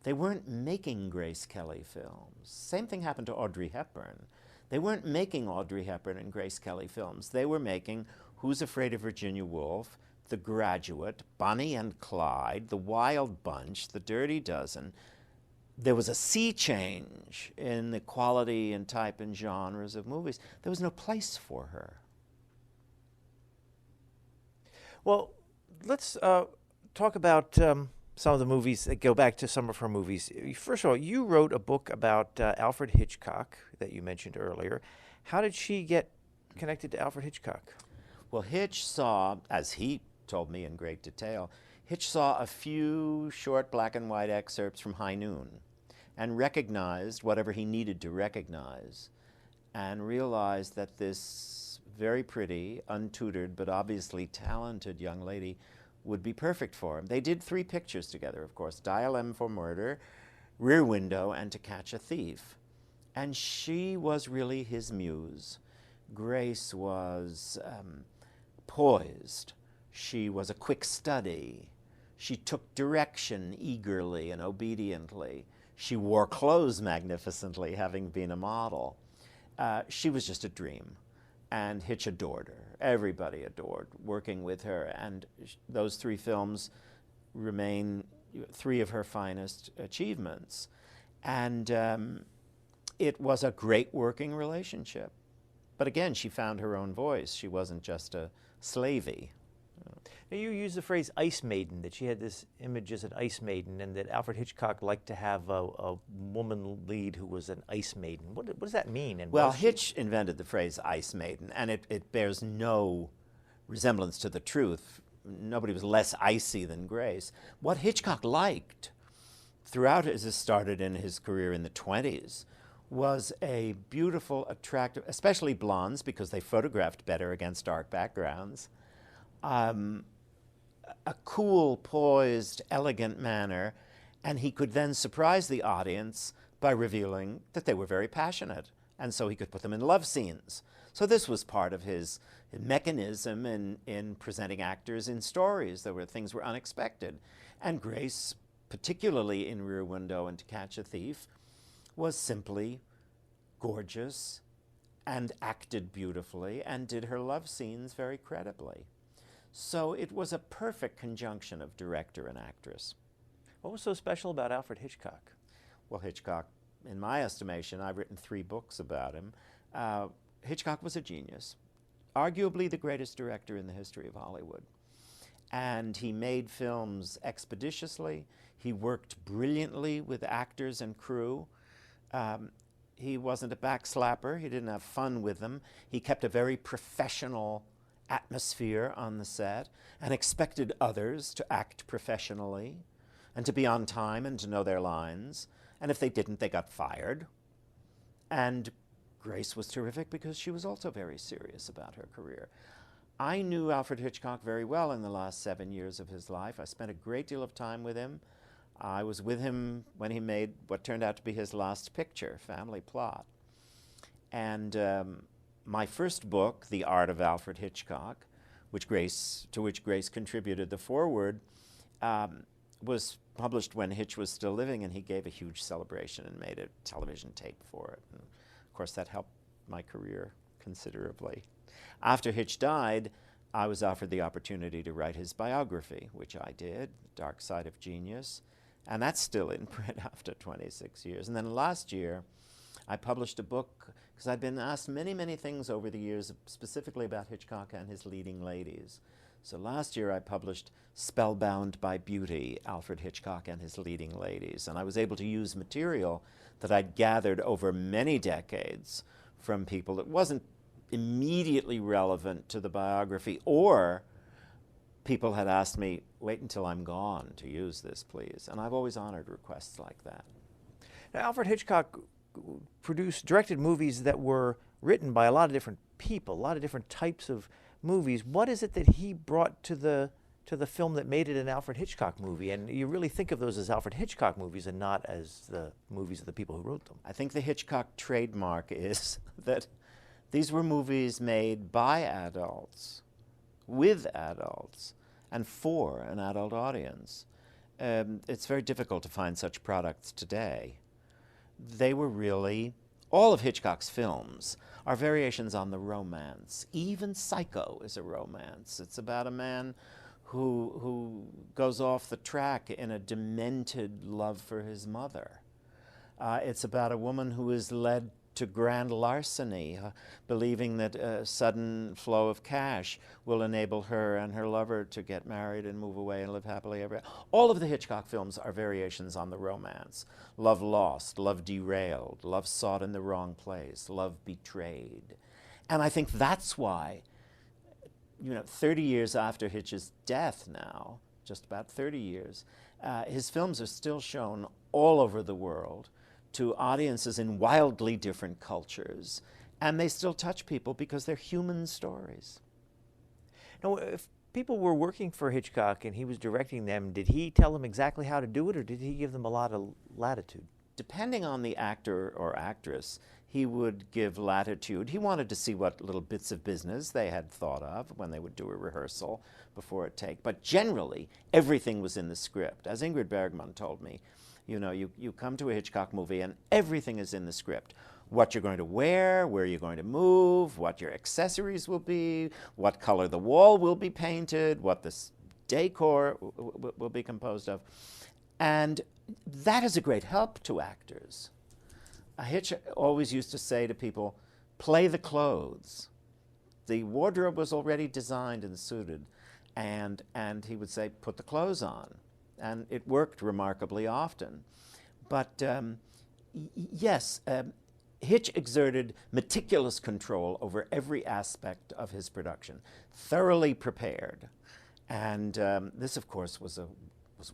they weren't making Grace Kelly films. Same thing happened to Audrey Hepburn. They weren't making Audrey Hepburn and Grace Kelly films. They were making Who's Afraid of Virginia Woolf, The Graduate, Bonnie and Clyde, The Wild Bunch, The Dirty Dozen. There was a sea change in the quality and type and genres of movies. There was no place for her. Well, let's talk about some of the movies that go back to some of her movies. First of all, you wrote a book about Alfred Hitchcock that you mentioned earlier. How did she get connected to Alfred Hitchcock? Well, Hitch saw, as he told me in great detail, Hitch saw a few short black and white excerpts from High Noon and recognized whatever he needed to recognize and realized that this very pretty, untutored, but obviously talented young lady would be perfect for him. They did 3 pictures together, of course, Dial M for Murder, Rear Window, and To Catch a Thief. And she was really his muse. Grace was poised. She was a quick study. She took direction eagerly and obediently. She wore clothes magnificently, having been a model. She was just a dream. And Hitch adored her. Everybody adored working with her. And those 3 films remain 3 of her finest achievements. And it was a great working relationship. But again, she found her own voice. She wasn't just a slavey. Now, you use the phrase ice maiden, that she had this image as an ice maiden, and that Alfred Hitchcock liked to have a woman lead who was an ice maiden. What does that mean? And well, Hitch invented the phrase ice maiden, and it bears no resemblance to the truth. Nobody was less icy than Grace. What Hitchcock liked throughout, as this started in his career in the 20s, was a beautiful, attractive, especially blondes, because they photographed better against dark backgrounds, a cool, poised, elegant manner, and he could then surprise the audience by revealing that they were very passionate, and so he could put them in love scenes. So this was part of his mechanism in presenting actors in stories. There were things were unexpected. And Grace, particularly in Rear Window and To Catch a Thief, was simply gorgeous and acted beautifully and did her love scenes very credibly. So it was a perfect conjunction of director and actress. What was so special about Alfred Hitchcock? Well, Hitchcock, in my estimation, I've written 3 books about him. Hitchcock was a genius, arguably the greatest director in the history of Hollywood. And he made films expeditiously. He worked brilliantly with actors and crew. He wasn't a backslapper. He didn't have fun with them. He kept a very professional atmosphere on the set and expected others to act professionally and to be on time and to know their lines. And if they didn't, they got fired. And Grace was terrific because she was also very serious about her career. I knew Alfred Hitchcock very well in the last 7 years of his life. I spent a great deal of time with him. I was with him when he made what turned out to be his last picture, Family Plot. And my first book, The Art of Alfred Hitchcock, to which Grace contributed the foreword, was published when Hitch was still living, and he gave a huge celebration and made a television tape for it. And of course, that helped my career considerably. After Hitch died, I was offered the opportunity to write his biography, which I did, Dark Side of Genius, and that's still in print after 26 years. And then last year, I published a book, because I'd been asked many, many things over the years, specifically about Hitchcock and his leading ladies. So last year I published Spellbound by Beauty, Alfred Hitchcock and His Leading Ladies. And I was able to use material that I'd gathered over many decades from people that wasn't immediately relevant to the biography, or people had asked me, wait until I'm gone to use this, please. And I've always honored requests like that. Now, Alfred Hitchcock directed movies that were written by a lot of different people, a lot of different types of movies. What is it that he brought to the film that made it an Alfred Hitchcock movie? And you really think of those as Alfred Hitchcock movies and not as the movies of the people who wrote them. I think the Hitchcock trademark is that these were movies made by adults, with adults, and for an adult audience. It's very difficult to find such products today. They were really, all of Hitchcock's films are variations on the romance. Even Psycho is a romance. It's about a man who goes off the track in a demented love for his mother. It's about a woman who is led to grand larceny, believing that a sudden flow of cash will enable her and her lover to get married and move away and live happily ever after. All of the Hitchcock films are variations on the romance. Love lost, love derailed, love sought in the wrong place, love betrayed. And I think that's why, 30 years after Hitch's death now, just about 30 years, his films are still shown all over the world to audiences in wildly different cultures, and they still touch people because they're human stories. Now, if people were working for Hitchcock and he was directing them, did he tell them exactly how to do it, or did he give them a lot of latitude? depending on the actor or actress, he would give latitude. He wanted to see what little bits of business they had thought of when they would do a rehearsal before a take. But generally, everything was in the script. As Ingrid Bergman told me, you know, you come to a Hitchcock movie and everything is in the script. What you're going to wear, where you're going to move, what your accessories will be, what color the wall will be painted, what the decor will be composed of. And that is a great help to actors. Hitch always used to say to people, play the clothes. The wardrobe was already designed and suited, and he would say, put the clothes on. And it worked remarkably often. But yes, Hitch exerted meticulous control over every aspect of his production, thoroughly prepared. And this, of course, was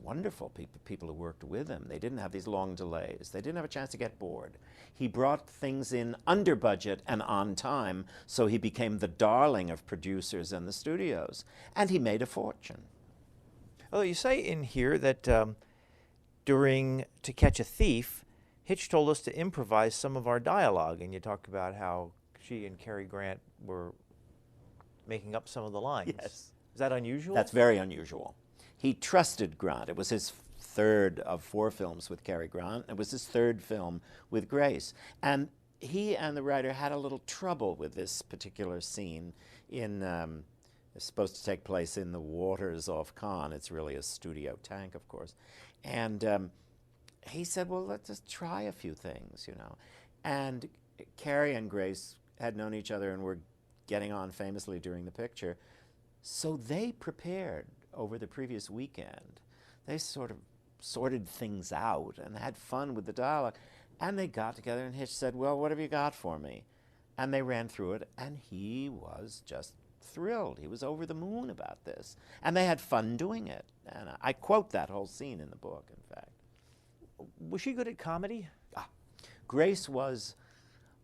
wonderful. People who worked with him, they didn't have these long delays. They didn't have a chance to get bored. He brought things in under budget and on time, so he became the darling of producers and the studios. And he made a fortune. Although you say in here that during To Catch a Thief, Hitch told us to improvise some of our dialogue, and you talk about how she and Cary Grant were making up some of the lines. Yes. Is that unusual? That's very unusual. He trusted Grant. It was his third of 4 films with Cary Grant. It was his third film with Grace. And he and the writer had a little trouble with this particular scene in, it's supposed to take place in the waters off Cannes. It's really a studio tank, of course. And he said, well, let's just try a few things, you know. And Cary and Grace had known each other and were getting on famously during the picture. So they prepared over the previous weekend. They sort of sorted things out and had fun with the dialogue. And they got together and Hitch said, well, what have you got for me? And they ran through it, and he was just thrilled. He was over the moon about this. And they had fun doing it. And I quote that whole scene in the book, in fact. Was she good at comedy? Grace was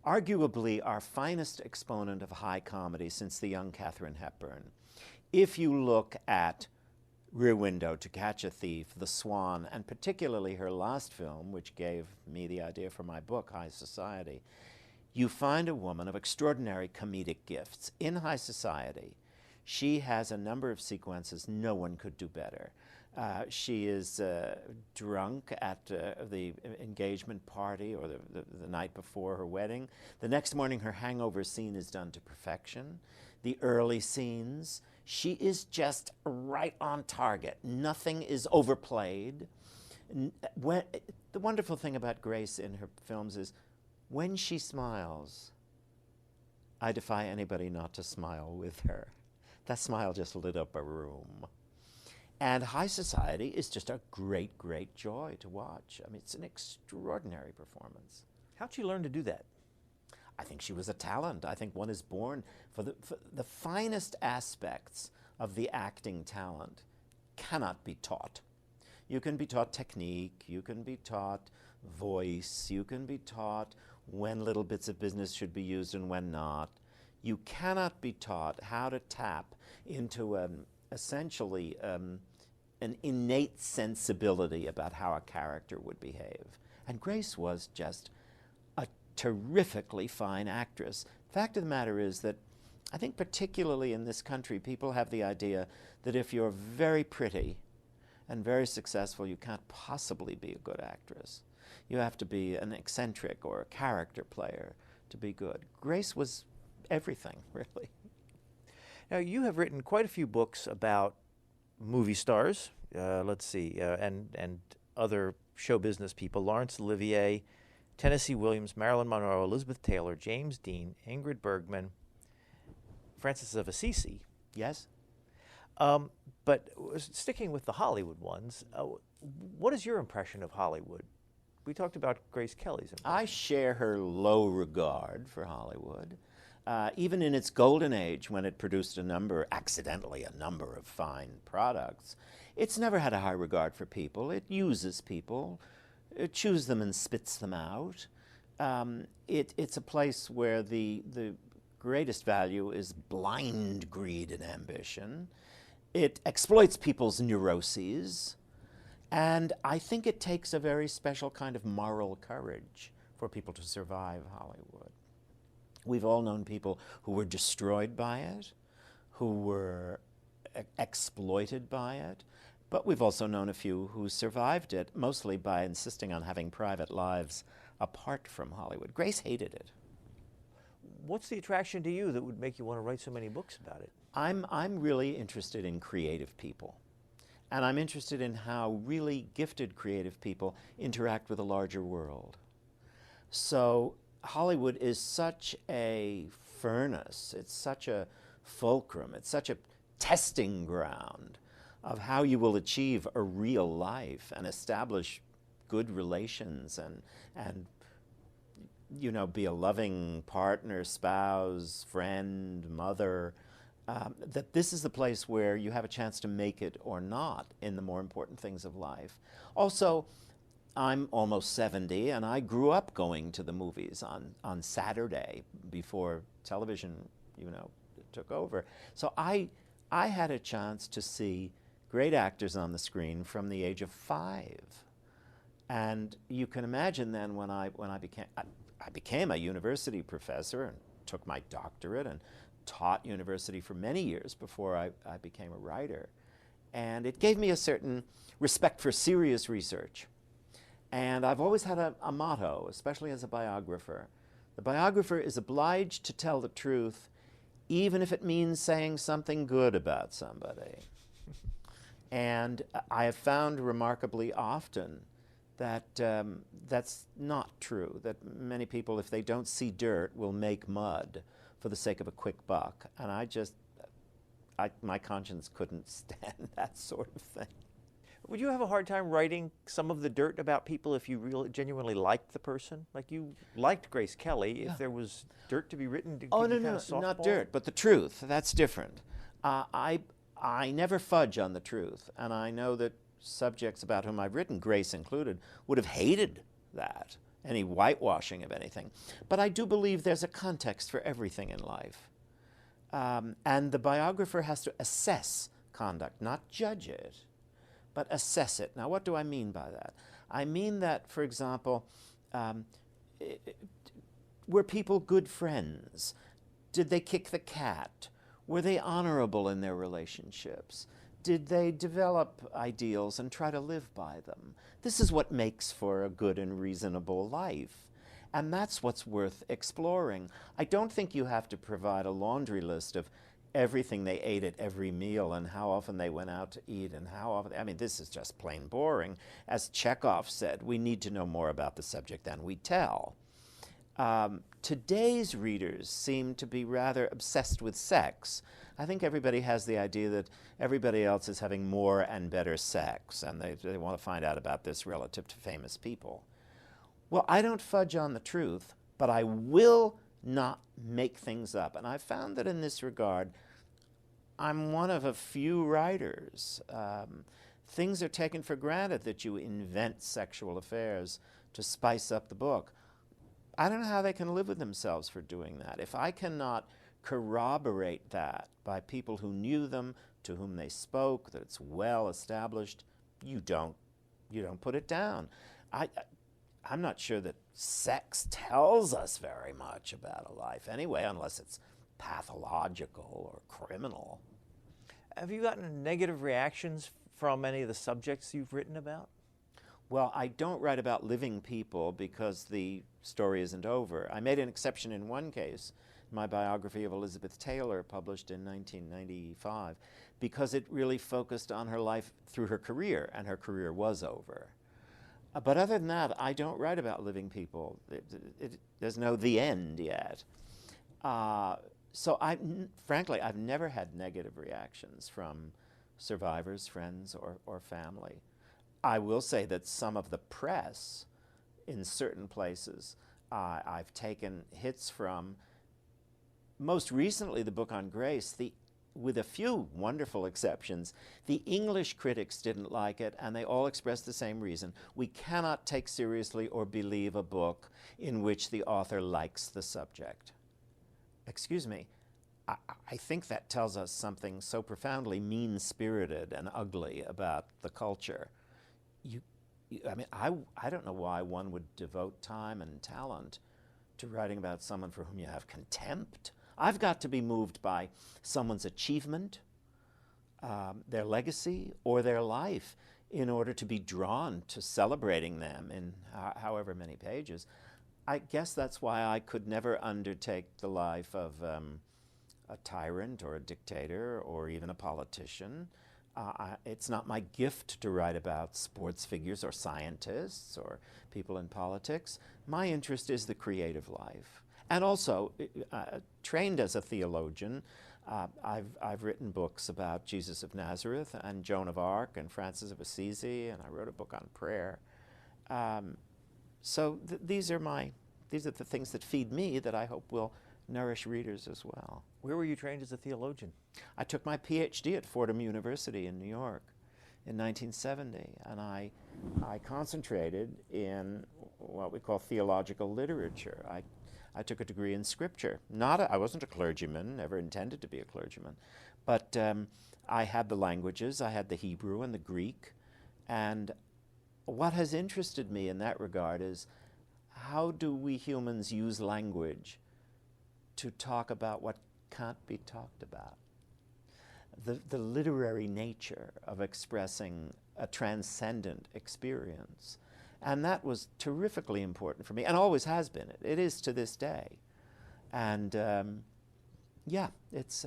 arguably our finest exponent of high comedy since the young Katharine Hepburn. If you look at Rear Window, To Catch a Thief, The Swan, and particularly her last film, which gave me the idea for my book, High Society, you find a woman of extraordinary comedic gifts. In High Society, she has a number of sequences no one could do better. She is drunk at the engagement party or the night before her wedding. The next morning, her hangover scene is done to perfection. The early scenes, she is just right on target. Nothing is overplayed. The wonderful thing about Grace in her films is when she smiles, I defy anybody not to smile with her. That smile just lit up a room. And High Society is just a great, great joy to watch. I mean, it's an extraordinary performance. How'd she learn to do that? I think she was a talent. I think one is born for the finest aspects of the acting talent cannot be taught. You can be taught technique, you can be taught voice, you can be taught when little bits of business should be used and when not. You cannot be taught how to tap into essentially an innate sensibility about how a character would behave. And Grace was just a terrifically fine actress. Fact of the matter is that I think particularly in this country, people have the idea that if you're very pretty and very successful, you can't possibly be a good actress. You have to be an eccentric or a character player to be good. Grace was everything, really. Now, you have written quite a few books about movie stars, and other show business people: Laurence Olivier, Tennessee Williams, Marilyn Monroe, Elizabeth Taylor, James Dean, Ingrid Bergman, Francis of Assisi. Yes? But sticking with the Hollywood ones, what is your impression of Hollywood? We talked about Grace Kelly's impression. I share her low regard for Hollywood. Even in its golden age, when it produced accidentally a number of fine products, it's never had a high regard for people. It uses people, it chews them and spits them out. It's a place where the greatest value is blind greed and ambition. It exploits people's neuroses, And I think it takes a very special kind of moral courage for people to survive Hollywood. We've all known people who were destroyed by it, who were exploited by it, but we've also known a few who survived it, mostly by insisting on having private lives apart from Hollywood. Grace hated it. What's the attraction to you that would make you want to write so many books about it? I'm really interested in creative people. And I'm interested in how really gifted creative people interact with a larger world. So Hollywood is such a furnace, it's such a fulcrum, it's such a testing ground of how you will achieve a real life and establish good relations and you know, be a loving partner, spouse, friend, mother, that this is the place where you have a chance to make it or not in the more important things of life. Also, I'm almost 70, and I grew up going to the movies on Saturday before television, you know, took over. So I had a chance to see great actors on the screen from the age of 5. And you can imagine then when I became a university professor and took my doctorate and taught university for many years before I became a writer. And it gave me a certain respect for serious research. And I've always had a motto, especially as a biographer. The biographer is obliged to tell the truth, even if it means saying something good about somebody. And I have found remarkably often that that's not true, that many people, if they don't see dirt, will make mud for the sake of a quick buck. And my conscience couldn't stand that sort of thing. Would you have a hard time writing some of the dirt about people if you really genuinely liked the person? Like you liked Grace Kelly, if there was dirt to be written to Oh, give you no, kind of not softball? dirt, but the truth. That's different. I never fudge on the truth, and I know that subjects about whom I've written, Grace included, would have hated that, any whitewashing of anything. But I do believe there's a context for everything in life. And the biographer has to assess conduct, not judge it, but assess it. Now, what do I mean by that? I mean that, for example, were people good friends? Did they kick the cat? Were they honorable in their relationships? Did they develop ideals and try to live by them? This is what makes for a good and reasonable life. And that's what's worth exploring. I don't think you have to provide a laundry list of everything they ate at every meal and how often they went out to eat and how often. I mean, this is just plain boring. As Chekhov said, we need to know more about the subject than we tell. Today's readers seem to be rather obsessed with sex. I think everybody has the idea that everybody else is having more and better sex, and they want to find out about this relative to famous people. Well, I don't fudge on the truth, but I will not make things up. And I found that in this regard, I'm one of a few writers. Things are taken for granted that you invent sexual affairs to spice up the book. I don't know how they can live with themselves for doing that. If I cannot corroborate that by people who knew them, to whom they spoke, that it's well established, you don't put it down. I'm not sure that sex tells us very much about a life anyway, unless it's pathological or criminal. Have you gotten negative reactions from any of the subjects you've written about? Well, I don't write about living people because the story isn't over. I made an exception in one case, my biography of Elizabeth Taylor, published in 1995, because it really focused on her life through her career, and her career was over. But other than that, I don't write about living people. There's no the end yet. So frankly, I've never had negative reactions from survivors, friends, or family. I will say that some of the press in certain places I've taken hits from. Most recently, the book on Grace, with a few wonderful exceptions, the English critics didn't like it, and they all expressed the same reason. We cannot take seriously or believe a book in which the author likes the subject. Excuse me, I think that tells us something so profoundly mean-spirited and ugly about the culture. I mean, I don't know why one would devote time and talent to writing about someone for whom you have contempt. I've got to be moved by someone's achievement, their legacy, or their life in order to be drawn to celebrating them in however many pages. I guess that's why I could never undertake the life of a tyrant or a dictator or even a politician. It's not my gift to write about sports figures or scientists or people in politics. My interest is the creative life. And also, trained as a theologian, I've written books about Jesus of Nazareth and Joan of Arc and Francis of Assisi, and I wrote a book on prayer. So these are the things that feed me that I hope will nourish readers as well. Where were you trained as a theologian? I took my PhD at Fordham University in New York in 1970, and I concentrated in what we call theological literature. I took a degree in scripture. I wasn't a clergyman, never intended to be a clergyman, but I had the languages. I had the Hebrew and the Greek, and what has interested me in that regard is how do we humans use language to talk about what can't be talked about? The literary nature of expressing a transcendent experience. And that was terrifically important for me, and always has been. It is to this day. And yeah, it's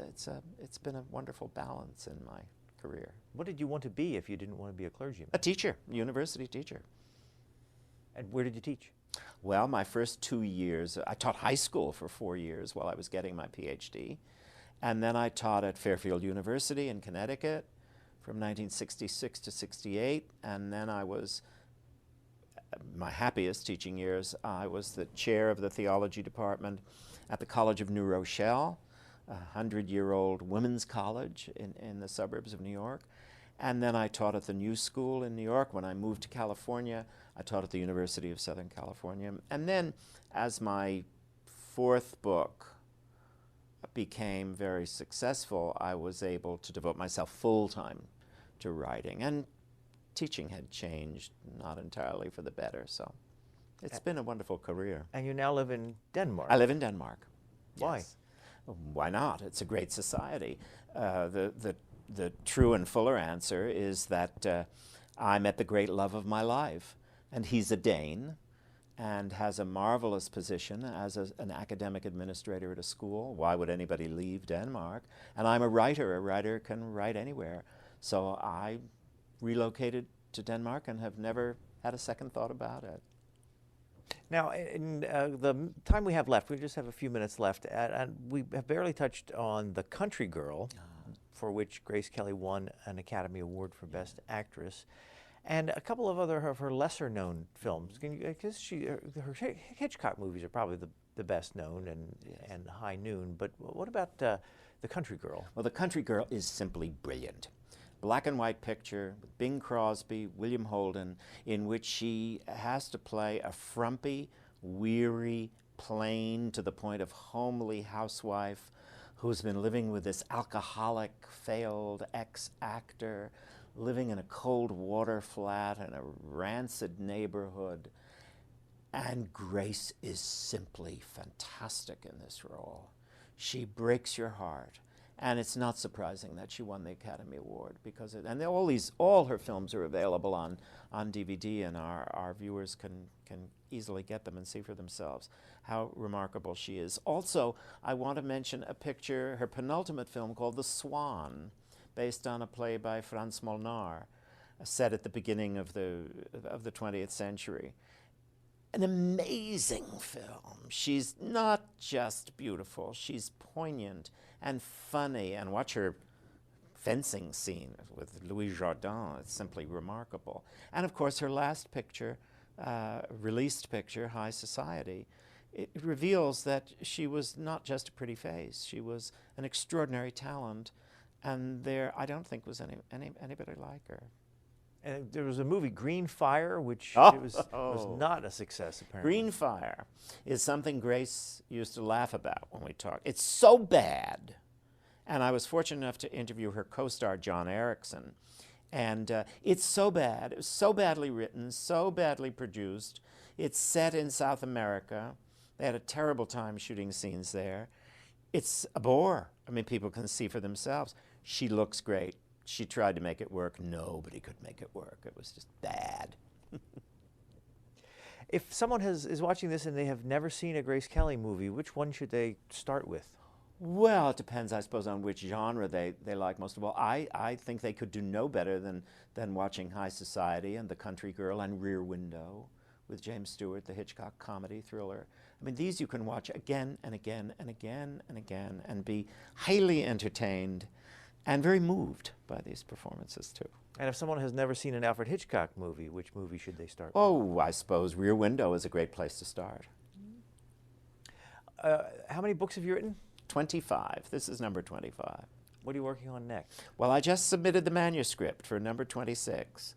been a wonderful balance in my career. What did you want to be if you didn't want to be a clergyman? A teacher, university teacher. And where did you teach? Well, my first 2 years, I taught high school for 4 years while I was getting my PhD. And then I taught at Fairfield University in Connecticut from 1966 to 68. And then I was, my happiest teaching years, I was the chair of the theology department at the College of New Rochelle, a 100-year-old women's college in the suburbs of New York. And then I taught at the New School in New York. When I moved to California, I taught at the University of Southern California. And then, as my fourth book became very successful, I was able to devote myself full-time to writing. And teaching had changed, not entirely for the better, so it's been a wonderful career. And you now live in Denmark. I live in Denmark. Why? Yes. Why not? It's a great society. The true and fuller answer is that I met the great love of my life, and he's a Dane and has a marvelous position as an academic administrator at a school. Why would anybody leave Denmark? And I'm a writer. A writer can write anywhere. So I relocated to Denmark and have never had a second thought about it. Now, in the time we have left, we just have a few minutes left, and we have barely touched on The Country Girl, for which Grace Kelly won an Academy Award for Best Actress, and a couple of other of her lesser-known films. Because her Hitchcock movies are probably the best known and High Noon. But what about The Country Girl? Well, The Country Girl is simply brilliant. Black and white picture with Bing Crosby, William Holden, in which she has to play a frumpy, weary, plain to the point of homely housewife who's been living with this alcoholic, failed ex-actor, living in a cold water flat in a rancid neighborhood. And Grace is simply fantastic in this role. She breaks your heart. And it's not surprising that she won the Academy Award because all her films are available on DVD, and our viewers can easily get them and see for themselves how remarkable she is. Also, I want to mention a picture, her penultimate film called The Swan, based on a play by Franz Molnar, set at the beginning of the 20th century. An amazing film. She's not just beautiful, she's poignant and funny. And watch her fencing scene with Louis Jourdan. It's simply remarkable. And of course, her last picture, released picture, High Society, it reveals that she was not just a pretty face. She was an extraordinary talent, and I don't think was anybody like her. And there was a movie, Green Fire, which was not a success, apparently. Green Fire is something Grace used to laugh about when we talked. It's so bad. And I was fortunate enough to interview her co-star, John Erickson, And it's so bad. It was so badly written, so badly produced. It's set in South America. They had a terrible time shooting scenes there. It's a bore. I mean, people can see for themselves. She looks great. She tried to make it work. Nobody could make it work. It was just bad. If someone is watching this and they have never seen a Grace Kelly movie, which one should they start with? Well, it depends, I suppose, on which genre they like most of all. I think they could do no better than watching High Society and The Country Girl and Rear Window with James Stewart, the Hitchcock comedy thriller. I mean, these you can watch again and again and again and again and be highly entertained and very moved by these performances, too. And if someone has never seen an Alfred Hitchcock movie, which movie should they start with? Oh, I suppose Rear Window is a great place to start. How many books have you written? 25. This is number 25. What are you working on next? Well, I just submitted the manuscript for number 26,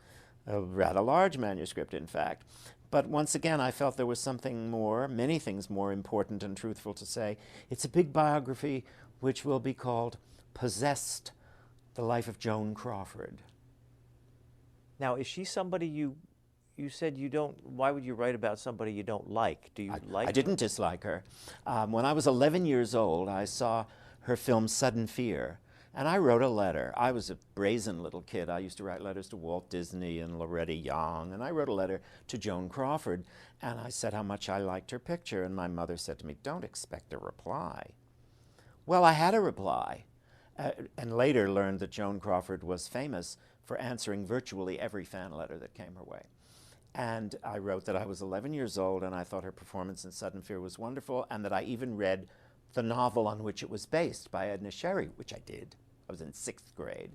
a rather large manuscript, in fact. But once again, I felt there was something more, many things more important and truthful to say. It's a big biography which will be called Possessed, The Life of Joan Crawford. Now, is she somebody you said you don't, why would you write about somebody you don't like? Do you like her? I didn't dislike her. When I was 11 years old, I saw her film Sudden Fear, and I wrote a letter. I was a brazen little kid. I used to write letters to Walt Disney and Loretta Young, and I wrote a letter to Joan Crawford, and I said how much I liked her picture, and my mother said to me, "Don't expect a reply." Well, I had a reply, and later learned that Joan Crawford was famous for answering virtually every fan letter that came her way. And I wrote that I was 11 years old and I thought her performance in Sudden Fear was wonderful, and that I even read the novel on which it was based by Edna Sherry, which I did. I was in 6th grade.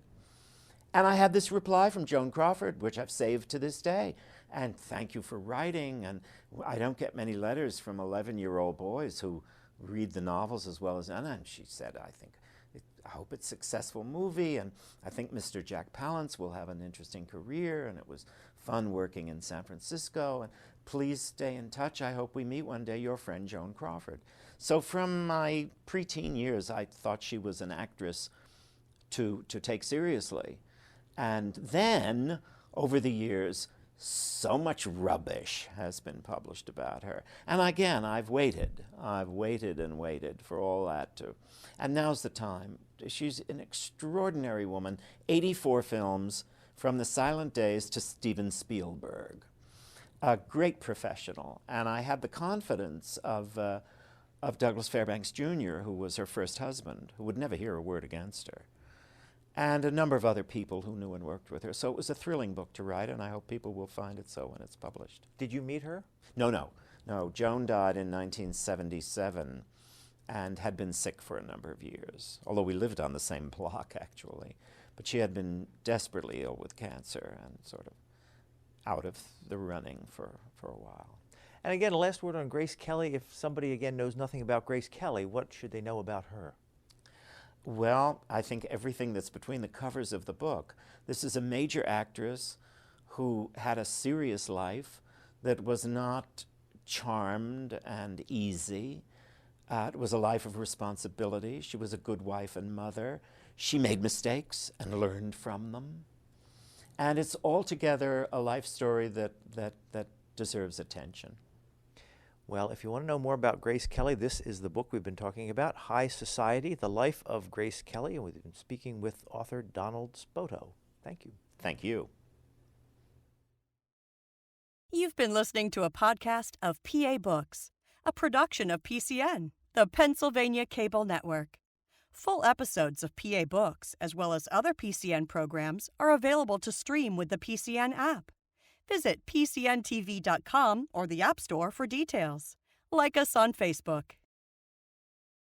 And I had this reply from Joan Crawford, which I've saved to this day. And thank you for writing. And I don't get many letters from 11-year-old boys who read the novels as well as Anna. And she said, I hope it's a successful movie, and I think Mr. Jack Palance will have an interesting career, and it was fun working in San Francisco, and please stay in touch. I hope we meet one day, your friend Joan Crawford. So from my preteen years, I thought she was an actress to take seriously. And then, over the years, so much rubbish has been published about her. And again, I've waited and waited for all that to, and now's the time. She's an extraordinary woman, 84 films, from the silent days to Steven Spielberg. A great professional, and I had the confidence of Douglas Fairbanks Jr., who was her first husband, who would never hear a word against her, and a number of other people who knew and worked with her. So it was a thrilling book to write, and I hope people will find it so when it's published. Did you meet her? No. Joan died in 1977 and had been sick for a number of years, although we lived on the same block, actually. But she had been desperately ill with cancer and sort of out of the running for a while. And again, a last word on Grace Kelly. If somebody, again, knows nothing about Grace Kelly, what should they know about her? Well, I think everything that's between the covers of the book. This is a major actress who had a serious life that was not charmed and easy. It was a life of responsibility. She was a good wife and mother. She made mistakes and learned from them. And it's altogether a life story that deserves attention. Well, if you want to know more about Grace Kelly, this is the book we've been talking about, High Society, The Life of Grace Kelly, and we've been speaking with author Donald Spoto. Thank you. Thank you. You've been listening to a podcast of PA Books, a production of PCN, the Pennsylvania Cable Network. Full episodes of PA Books, as well as other PCN programs, are available to stream with the PCN app. Visit PCNTV.com or the App Store for details. Like us on Facebook.